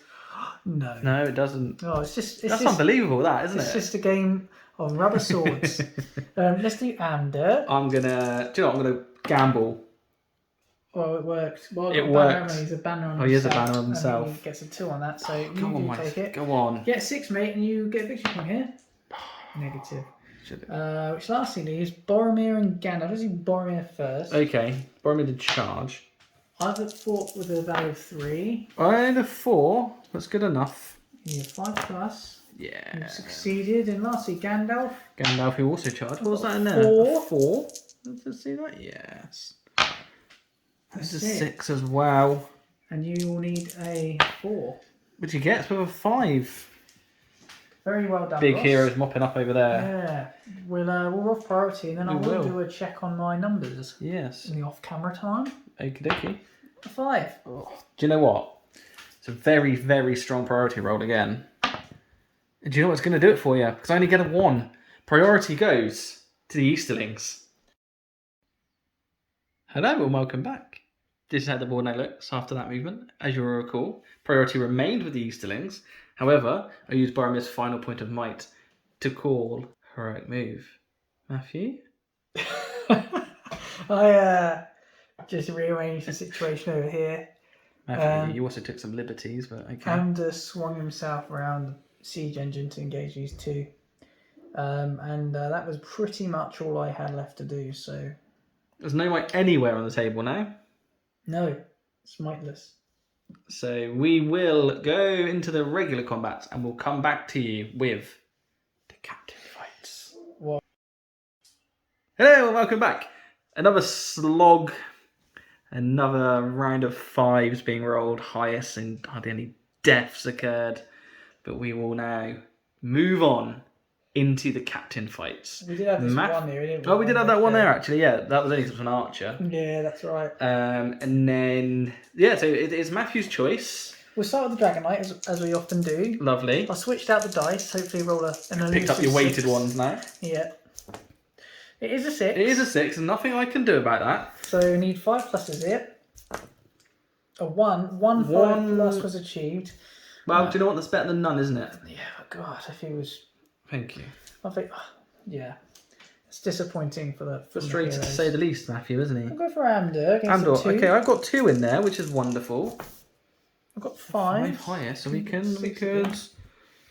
S1: No.
S2: No, it doesn't.
S1: Oh, it's just
S2: Unbelievable, that, isn't it?
S1: It's just a game of rubber swords. Let's do Ander.
S2: I'm gonna gamble.
S1: Well, it worked. Well,
S2: It worked.
S1: He's a banner on himself.
S2: Oh, he is a banner on himself.
S1: And he gets a 2 on that, so you
S2: Go on,
S1: do
S2: Mike.
S1: take it.
S2: Go on.
S1: Get 6, mate, and you get a victory point here. Negative. Which lastly leaves Boromir and Gandalf. Let's do Boromir first.
S2: Okay, Boromir did charge.
S1: I've fought with a value of 3.
S2: I had a 4. That's good enough.
S1: You have 5 plus.
S2: Yeah.
S1: You've succeeded. And lastly, Gandalf.
S2: Gandalf, who also charged. What was that in there?
S1: 4.
S2: 4. Let's see that. Yes. That's a
S1: 6.
S2: 6 as well.
S1: And you will need a 4.
S2: Which he gets with a 5.
S1: Very well done,
S2: Big
S1: Ross.
S2: heroes mopping up over there.
S1: Yeah. We'll off priority, and then I will do a check on my numbers.
S2: Yes.
S1: In the off-camera time.
S2: Okie dokie.
S1: A 5.
S2: Oh. Do you know what? It's a very, very strong priority roll again. Do you know what's going to do it for you? Because I only get a 1. Priority goes to the Easterlings. Hello and welcome back. This is how the board now looks after that movement. As you'll recall, priority remained with the Easterlings. However, I used Boromir's final point of might to call heroic move. Matthew?
S1: I just rearranged the situation over here.
S2: Matthew, you also took some liberties, but okay.
S1: And swung himself around the siege engine to engage these two. And that was pretty much all I had left to do, so...
S2: There's no might anywhere on the table now.
S1: No, it's mightless.
S2: So we will go into the regular combat and we'll come back to you with the captain fights.
S1: What?
S2: Hello and welcome back. Another slog. Another round of 5s being rolled. Highest and hardly any deaths occurred. But we will now move on into the captain fights.
S1: We did have this one here, didn't we?
S2: Oh, we did have that one there actually, yeah. That was only because an archer.
S1: Yeah, that's right.
S2: And then, yeah, so it's Matthew's choice.
S1: We'll start with the Dragon Knight, as we often do.
S2: Lovely.
S1: I switched out the dice, hopefully roll an elusive
S2: Picked up your weighted
S1: 6.
S2: ones now.
S1: Yeah. It is a 6.
S2: It is a 6, and nothing I can do about that.
S1: So we need 5 pluses here. A 1. 1 5 plus was achieved.
S2: Well, do you know what? That's better than none, isn't it?
S1: Yeah, God, if he was...
S2: Thank you.
S1: I think, yeah. It's disappointing for the...
S2: Frustrated to say the least, Matthew, isn't he?
S1: I'll go for Amdur against
S2: Andor,
S1: the 2.
S2: okay, I've got 2 in there, which is wonderful.
S1: I've got 5.
S2: 5 higher, so we could...
S1: again.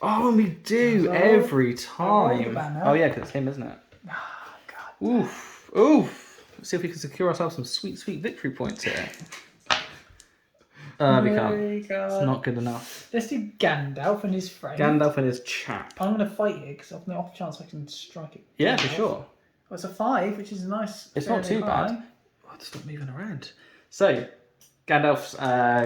S2: Oh, and we do every time.
S1: banner.
S2: Oh, yeah, because it's him, isn't it?
S1: Oh, God.
S2: Oof. Oof. Let's see if we can secure ourselves some sweet, sweet victory points here. We can't. It's not good enough.
S1: Let's do Gandalf and his friend.
S2: Gandalf and his chap.
S1: I'm going to fight it because I've no off chance I can strike it.
S2: Yeah, for sure.
S1: Well, it's a 5, which is nice.
S2: It's not too
S1: high.
S2: bad. Oh, stop moving around. So, Gandalf's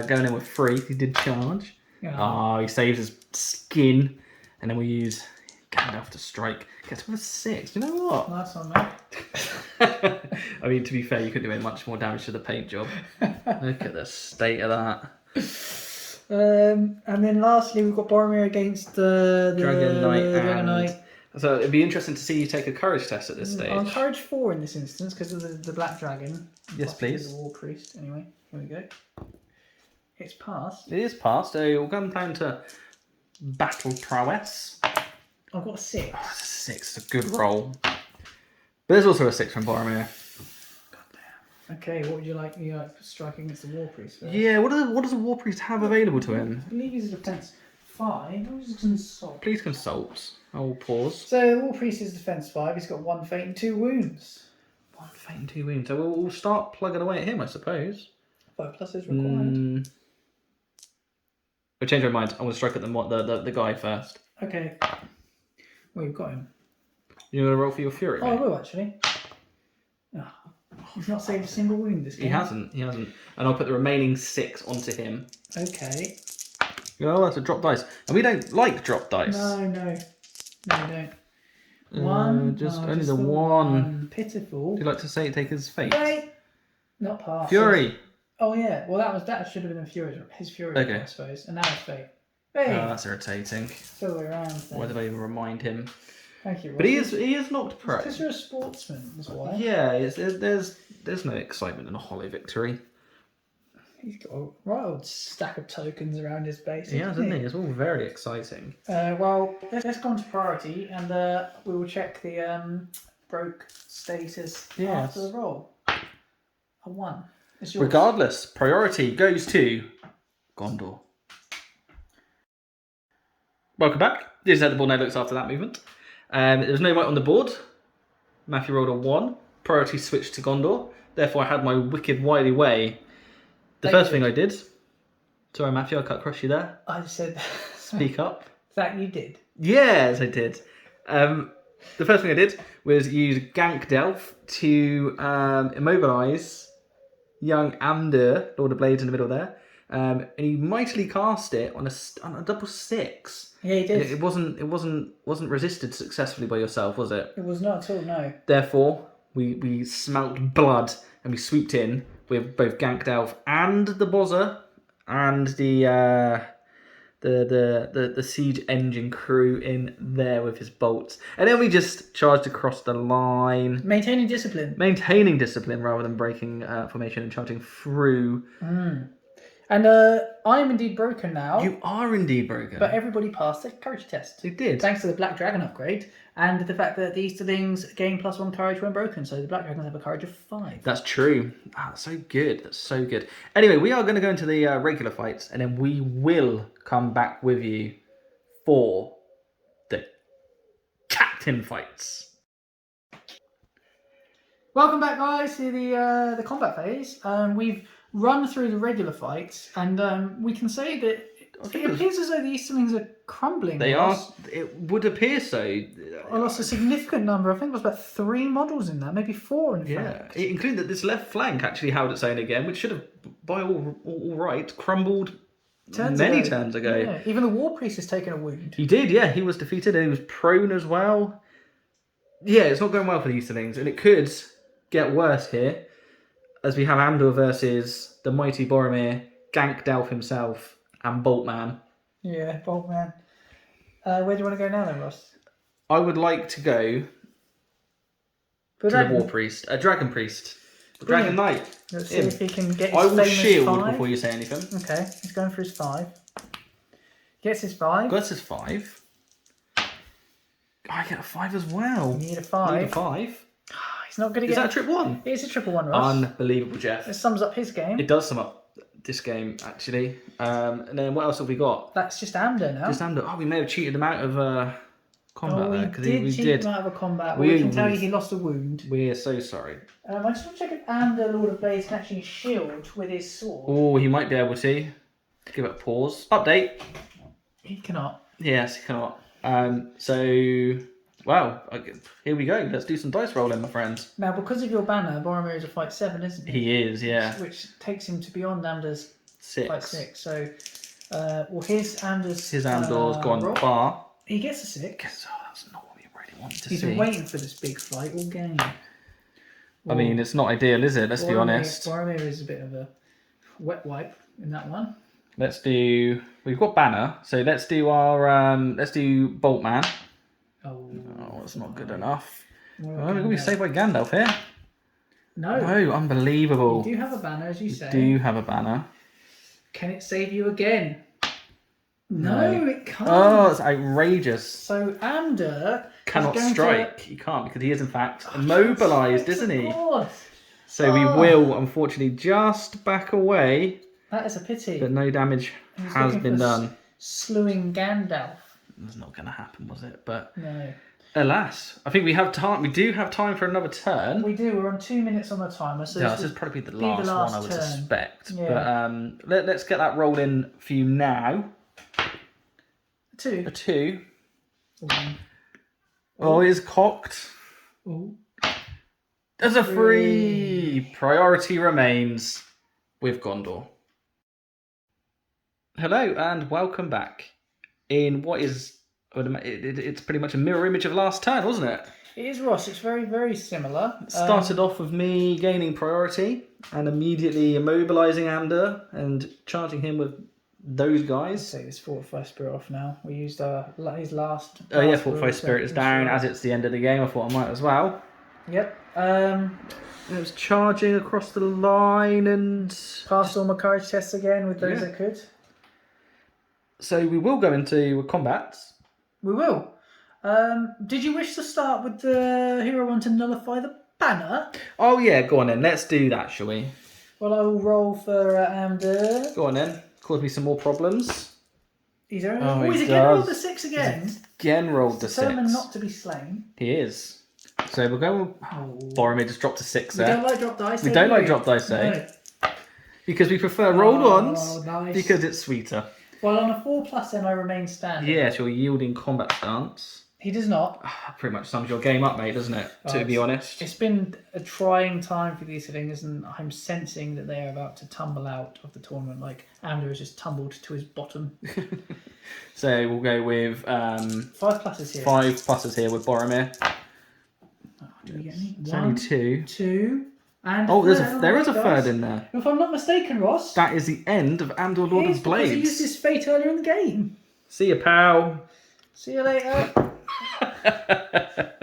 S2: going in with 3. He did charge.
S1: Yeah.
S2: Oh, he saves his skin. And then we use Gandalf to strike. Gets with a 6. You know what?
S1: Nice one, mate.
S2: I mean, to be fair, you couldn't do much more damage to the paint job. Look at the state of that.
S1: And then lastly, we've got Boromir against the
S2: Dragon Knight.
S1: Dragon Knight.
S2: So it'd be interesting to see you take a courage test at this stage.
S1: I'm courage 4 in this instance because of the Black Dragon.
S2: Yes, please.
S1: The War Priest. Anyway, here we go. It's passed.
S2: It is passed. So we'll come down to battle prowess.
S1: I've got a 6.
S2: Oh, it's a 6. It's a good roll. But there's also a 6 from Boromir.
S1: Okay, what would you like? You like striking against the War Priest first?
S2: Yeah, what does a War Priest have available to him?
S1: I believe he's a defense 5. I'll just consult.
S2: Please consult. I will pause.
S1: So the War Priest is defense 5. He's got 1 fate and 2 wounds.
S2: 1 fate and 2 wounds. So we'll start plugging away at him, I suppose.
S1: 5 plus is required.
S2: We'll change our mind. I want to strike at the guy first.
S1: Okay. Well, you've got him.
S2: You want to roll for your fury?
S1: Oh, I
S2: mate?
S1: will actually. Oh, he's not saved a single wound this game.
S2: He hasn't. And I'll put the remaining 6 onto him.
S1: Okay.
S2: Oh, that's a drop dice. And we don't like drop dice.
S1: No, we don't. 1.
S2: Just only the 1.
S1: Pitiful.
S2: Would you like to say take his fate?
S1: Wait. Not pass.
S2: Fury.
S1: Oh yeah. Well, that should have been his fury.
S2: Okay.
S1: I suppose. And now his fate. Hey.
S2: Oh, that's irritating.
S1: It's the other way around. Then.
S2: Why did I even remind him?
S1: Thank you.
S2: But he is knocked prone.
S1: Because you're a sportsman, is why.
S2: Yeah, there's no excitement in a hollow victory.
S1: He's got a right old stack of tokens around his base.
S2: He has, hasn't he? It's all very exciting.
S1: Well, let's go on to priority, and we will check the broke status after the roll. A 1. It's yours.
S2: Regardless, priority goes to Gondor. Welcome back. This is how the board now looks after that movement. There was no might on the board. Matthew rolled a 1. Priority switched to Gondor. Therefore, I had my wicked wily way. The first thing I did... Sorry, Matthew, I cut across you there.
S1: I said...
S2: Speak up.
S1: That you did?
S2: Yes, I did. The first thing I did was use Gankdelf to immobilise young Amdur, Lord of Blades in the middle there. And he mightily cast it on a double 6.
S1: Yeah, he did.
S2: It wasn't resisted successfully by yourself, was it?
S1: It was not at all, no.
S2: Therefore, we smelt blood and we swooped in with both Gankdelf and the Bozzer and the the siege engine crew in there with his bolts. And then we just charged across the line.
S1: Maintaining discipline.
S2: Maintaining discipline rather than breaking formation and charging through.
S1: And I am indeed broken now.
S2: You are indeed broken.
S1: But everybody passed the courage test.
S2: They did.
S1: Thanks to the Black Dragon upgrade and the fact that the Easterlings gain +1 courage when broken. So the Black Dragons have a courage of 5.
S2: That's true. That's so good. That's so good. Anyway, we are going to go into the regular fights, and then we will come back with you for the captain fights.
S1: Welcome back, guys, to the combat phase. We've run through the regular fights, and we can say that it appears as though the Easterlings are crumbling.
S2: They are. It would appear so.
S1: I lost a significant number. I think it was about 3 models in there, maybe 4 in fact.
S2: Yeah, including that this left flank actually held its own again, which should have, by all right, crumbled many turns ago.
S1: Yeah. Even the War Priest has taken a wound.
S2: He did, yeah. He was defeated and he was prone as well. Yeah, it's not going well for the Easterlings, and it could get worse here, as we have Andor versus the mighty Boromir, Gankdelf himself, and Boltman.
S1: Yeah, Boltman. Where do you want to go now then, Ross?
S2: I would like to go to the War Priest, a Dragon Priest, a Dragon Knight.
S1: Let's see if he can get his
S2: I will
S1: famous
S2: shield
S1: 5.
S2: before you say anything.
S1: Okay, he's going for his 5. Gets his 5.
S2: Gets his 5. I get a 5 as well.
S1: You need a 5.
S2: Need a 5.
S1: He's not going to get...
S2: Is that a triple 1?
S1: It is a triple 1, Ross.
S2: Unbelievable, Jeff.
S1: It sums up his game.
S2: It does sum up this game, actually. And then what else have we got?
S1: That's just Amder now.
S2: Just Amder. Oh, we may have cheated him out of combat there.
S1: We did him out of a combat. We can tell you he lost a wound.
S2: We're so sorry.
S1: I just want to check if Amder, Lord of Blades, can actually shield with his sword.
S2: Oh, he might be able to. Give it a pause. Update.
S1: He cannot.
S2: Yes, he cannot. So... Wow, here we go. Let's do some dice rolling, my friends.
S1: Now, because of your banner, Boromir is a fight 7, isn't he?
S2: He is, yeah.
S1: Which takes him to beyond Amder's
S2: 6.
S1: fight 6. So, his Amder's
S2: gone
S1: roll.
S2: bar.
S1: He gets a 6.
S2: Oh, that's not what we really wanted to
S1: He's
S2: see.
S1: been waiting for this big fight all game.
S2: I mean, it's not ideal, is it? Let's be honest.
S1: Boromir is a bit of a wet wipe in that one.
S2: Let's do... We've got banner, so let's do our... let's do Boltman.
S1: Oh,
S2: it's not good enough.
S1: We're
S2: going to be saved by Gandalf here.
S1: No.
S2: No, unbelievable.
S1: You do have a banner, as you say.
S2: Do have a banner.
S1: Can it save you again? No, it can't.
S2: Oh, it's outrageous.
S1: So Amder
S2: cannot strike. He can't because he is in fact immobilised, isn't he?
S1: Of course.
S2: So we will unfortunately just back away.
S1: That is a pity.
S2: But no damage has been done.
S1: Slewing Gandalf.
S2: That's not going to happen, was it? But
S1: no.
S2: Alas, I think we have time. We do have time for another turn.
S1: We do. We're on 2 minutes on the timer. So
S2: this would probably be the last one, I would
S1: turn.
S2: suspect.
S1: Yeah.
S2: But let's get that rolled in for you now.
S1: 2.
S2: A 2.
S1: One.
S2: Oh, it is cocked.
S1: Ooh.
S2: There's a 3. Priority remains with Gondor. Hello and welcome back. In what is, it's pretty much a mirror image of last turn, wasn't it?
S1: It is, Ross. It's very, very similar.
S2: It started off with me gaining priority and immediately immobilising Amder and charging him with those guys.
S1: Let's take this Fortified Spirit off now. We used his last...
S2: Oh yeah, Fortified Spirit is down as it's the end of the game. I thought I might as well.
S1: Yep.
S2: It was charging across the line and...
S1: Passed all my courage tests again with those that could.
S2: So we will go into combat.
S1: We will. Did you wish to start with the hero one to nullify the banner?
S2: Oh yeah, go on then. Let's do that, shall we?
S1: Well, I will roll for Amder.
S2: Go on then. Cause me some more problems.
S1: He's again rolled the 6 again.
S2: He's again rolled the 6.
S1: Determined not to be slain.
S2: He is. So we'll go. Boromir just dropped a 6 there.
S1: We don't like drop dice.
S2: We don't like drop dice,
S1: no.
S2: Because we prefer rolled ones.
S1: Nice.
S2: Because it's sweeter.
S1: Well, on a 4+ then I remain standing.
S2: Yes, your yielding combat stance.
S1: He does not.
S2: Pretty much sums your game up, mate, doesn't it? To be honest.
S1: It's been a trying time for these things, and I'm sensing that they are about to tumble out of the tournament. Like, Amder has just tumbled to his bottom.
S2: So we'll go with
S1: 5 pluses here.
S2: 5 pluses here with Boromir.
S1: Do we get any?
S2: It's
S1: 1,
S2: only 2.
S1: 2, And
S2: there is a third in there.
S1: If I'm not mistaken, Ross,
S2: That is the end of Andor Lord of Blades.
S1: He used his fate earlier in the game.
S2: See you, pal.
S1: See you later.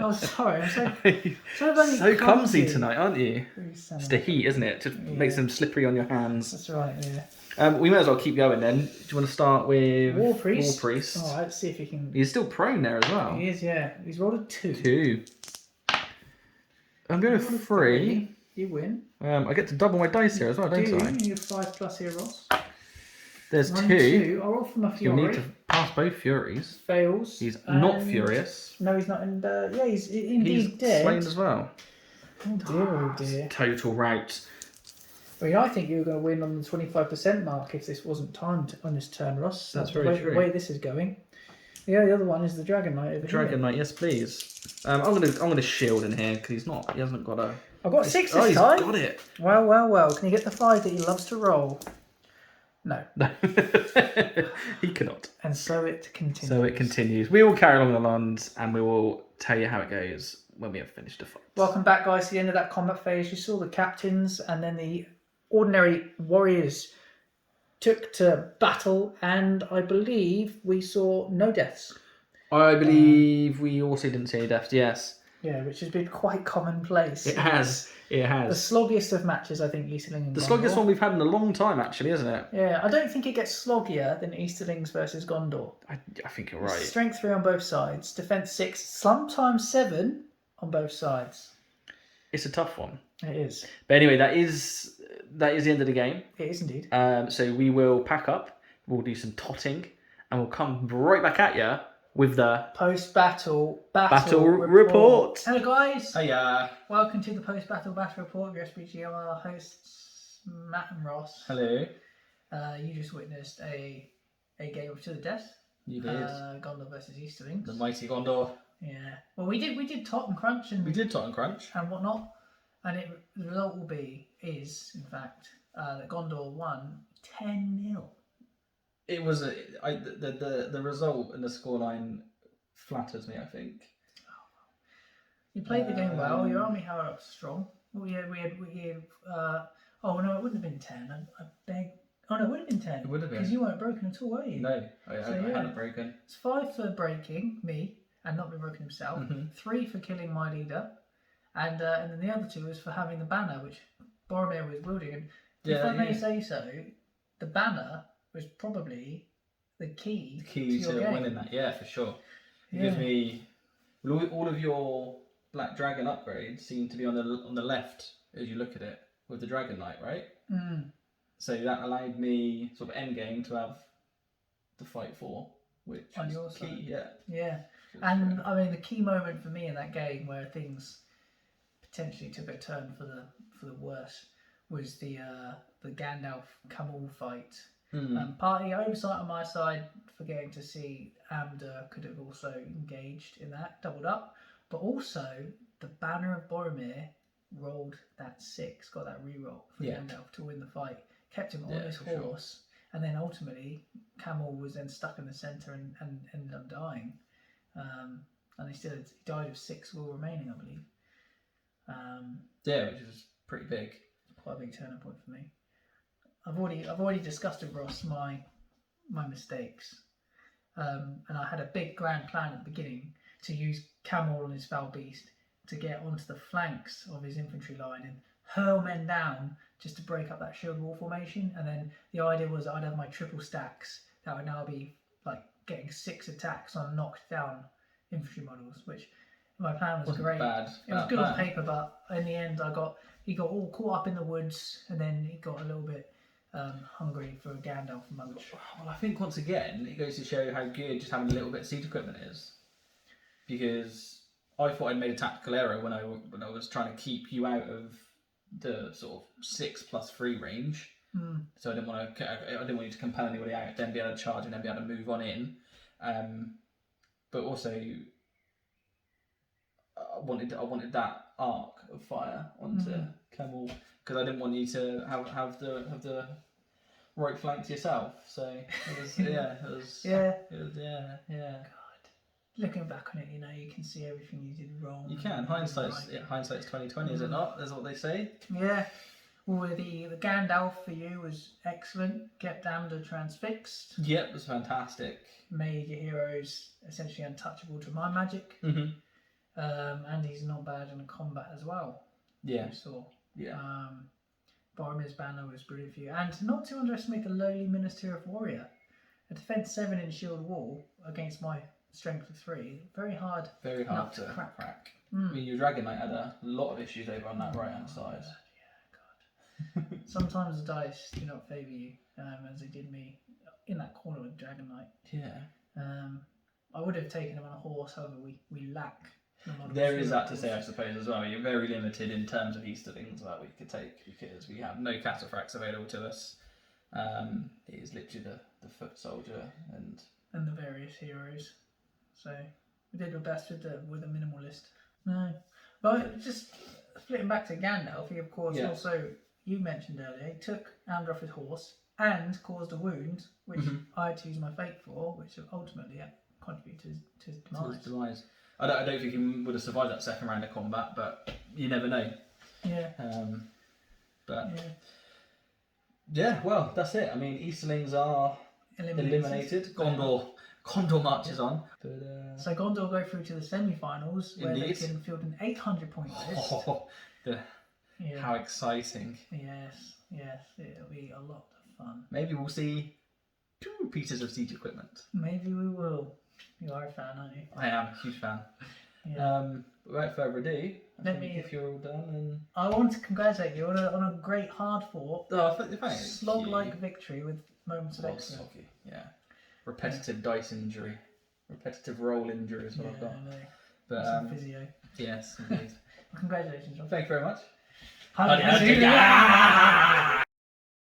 S1: Oh, sorry. I'm
S2: so clumsy tonight, aren't you?
S1: It's
S2: the heat, isn't it? Just makes them slippery on your hands.
S1: That's right, yeah.
S2: We may as well keep going then. Do you want to start with
S1: War Priest?
S2: War Priest.
S1: All right, let's see if he can...
S2: He's still prone there as well.
S1: He is, yeah. He's rolled a 2.
S2: 2. I'm going to 3.
S1: You win.
S2: I get to double my dice here as well, don't I?
S1: You have 5+ here, Ross.
S2: There's
S1: 1,
S2: 2.
S1: 2. I'll roll for my Fury.
S2: You'll need to pass both Furies.
S1: Fails.
S2: He's not furious.
S1: No, he's not. And yeah, he's indeed dead.
S2: Slain as well.
S1: Oh dear, oh dear.
S2: Total rout.
S1: I mean, I think you were going to win on the 25% mark if this wasn't timed on this turn, Ross.
S2: That's very true.
S1: The way this is going. Yeah, the other one is the Dragon Knight over here.
S2: Dragon Knight, yes please. I'm gonna shield in here because he hasn't got a.
S1: I've got 6 this
S2: he's
S1: time.
S2: Got it.
S1: Well. Can he get the 5 that he loves to roll? No.
S2: He cannot.
S1: And so it continues.
S2: We will carry along the lines and we will tell you how it goes when we have finished the fight.
S1: Welcome back, guys, to the end of that combat phase. You saw the captains and then the ordinary warriors took to battle, and I believe we saw no deaths.
S2: I believe we also didn't see any deaths, yes.
S1: Yeah, which has been quite commonplace.
S2: It has.
S1: The sloggiest of matches, I think, Easterling and
S2: The
S1: Gondor.
S2: sloggiest one we've had in a long time, actually, isn't it?
S1: Yeah, I don't think it gets sloggier than Easterlings versus Gondor.
S2: I think you're right.
S1: Strength 3 on both sides, defense 6, sometimes 7 on both sides.
S2: It's a tough one.
S1: It is.
S2: But anyway, that is the end of the game.
S1: It is indeed.
S2: So we will pack up, we'll do some totting, and we'll come right back at you with the
S1: post-battle
S2: battle report.
S1: Hello, guys.
S2: Hiya.
S1: Welcome to the post-battle battle report of your SBGMR hosts Matt and Ross.
S2: Hello.
S1: You just witnessed a game to the death.
S2: You did.
S1: Gondor versus Easterlings.
S2: The mighty Gondor.
S1: Yeah. Well, we did tot and crunch and
S2: we did tot and crunch
S1: and whatnot, and the result is in fact that Gondor won 10-0.
S2: It was the result and the scoreline flatters me, I think.
S1: You played the game well. Your army held up strong. We had oh no, it wouldn't have been 10. I beg. Oh no, it would have been 10.
S2: It would have been.
S1: Because you weren't broken at all, were you?
S2: No, I hadn't broken.
S1: It's 5 for breaking me and not being broken himself. 3 for killing my leader, and then the other 2 was for having the banner, which Boromir was wielding. And if I may say so, the banner was probably the key to your game.
S2: Winning that. Yeah, for sure. It
S1: Yeah.
S2: gives me all of your Black Dragon upgrades seem to be on the left as you look at it with the Dragon Knight, right?
S1: Mm.
S2: So that allowed me sort of end game to have the fight for, which
S1: On
S2: is
S1: your
S2: key.
S1: side.
S2: Yeah.
S1: Yeah. And I mean, the key moment for me in that game where things potentially took a turn for the worse was the Gandalf Camel fight. Partly oversight on my side, forgetting to see Amda could have also engaged in that, doubled up, but also the banner of Boromir rolled that 6, got that reroll for Gandalf to win the fight, kept him on his horse, and then ultimately Camel was then stuck in the centre and ended up dying. And he died with 6 will remaining, I believe.
S2: Which is pretty big.
S1: Quite a big turning point for me. I've already discussed with Ross my mistakes, and I had a big grand plan at the beginning to use Camel and his foul beast to get onto the flanks of his infantry line and hurl men down just to break up that shield wall formation. And then the idea was I'd have my triple stacks that would now be like getting 6 attacks on knocked down infantry models, which my plan was great. It was good on paper, but in the end he got all caught up in the woods, and then he got a little bit hungry for a Gandalf munch.
S2: Well, I think once again it goes to show how good just having a little bit of siege equipment is, because I thought I'd made a tactical error when I was trying to keep you out of the sort of 6+3 range. So I didn't want you to compel anybody out, then be able to charge and then be able to move on in. But also I wanted that arc of fire onto Camel, because I didn't want you to have the right flank to yourself. So it was
S1: looking back on it, you know, you can see everything you did wrong.
S2: You can. Hindsight's 20/20, is it not? That's what they say.
S1: Yeah. Well, the Gandalf for you was excellent. Kept Amber transfixed.
S2: Yep, it was fantastic.
S1: Made your heroes essentially untouchable to my magic.
S2: Mm-hmm.
S1: And he's not bad in combat as well.
S2: Yeah.
S1: You saw.
S2: Yeah.
S1: Boromir's banner was brilliant for you. And not to underestimate the lowly Minister of Warrior. A defense 7 in shield wall against my strength of 3. Very hard.
S2: Very hard to crack. I mean, your Dragon Knight had a lot of issues over on that right hand side.
S1: Yeah, God. Sometimes the dice do not favour you, as they did me in that corner with Dragon Knight.
S2: Yeah.
S1: I would have taken him on a horse, however, we lack.
S2: There is that to say, I suppose, as well. You're very limited in terms of Easterlings that we could take because we have no cataphracts available to us. It is literally the foot soldier and
S1: the various heroes. So we did our best with a minimalist. No, but just flipping back to Gandalf, he of course also, you mentioned earlier, he took Amber off his horse and caused a wound, which I had to use my fate for, which ultimately contributed to his demise.
S2: I don't think he would have survived that second round of combat, but you never know.
S1: Yeah.
S2: Yeah, well, that's it. I mean, Easterlings are eliminated. Gondor marches on. But,
S1: so Gondor go through to the semi-finals where they can field an 800-point list.
S2: How exciting.
S1: Yes, it'll be a lot of fun.
S2: Maybe we'll see 2 pieces of siege equipment.
S1: Maybe we will. You are a fan, aren't you?
S2: I am a huge fan.
S1: Yeah.
S2: Without further ado, if you're all done, and
S1: I want to congratulate you on a great hard fought, slog-like victory with moments of excellence.
S2: Yeah. Repetitive dice injury, repetitive roll injury is what I've got.
S1: I know.
S2: But
S1: some physio.
S2: Yes, indeed.
S1: Congratulations, John.
S2: Thank you very much.
S1: Hallelujah.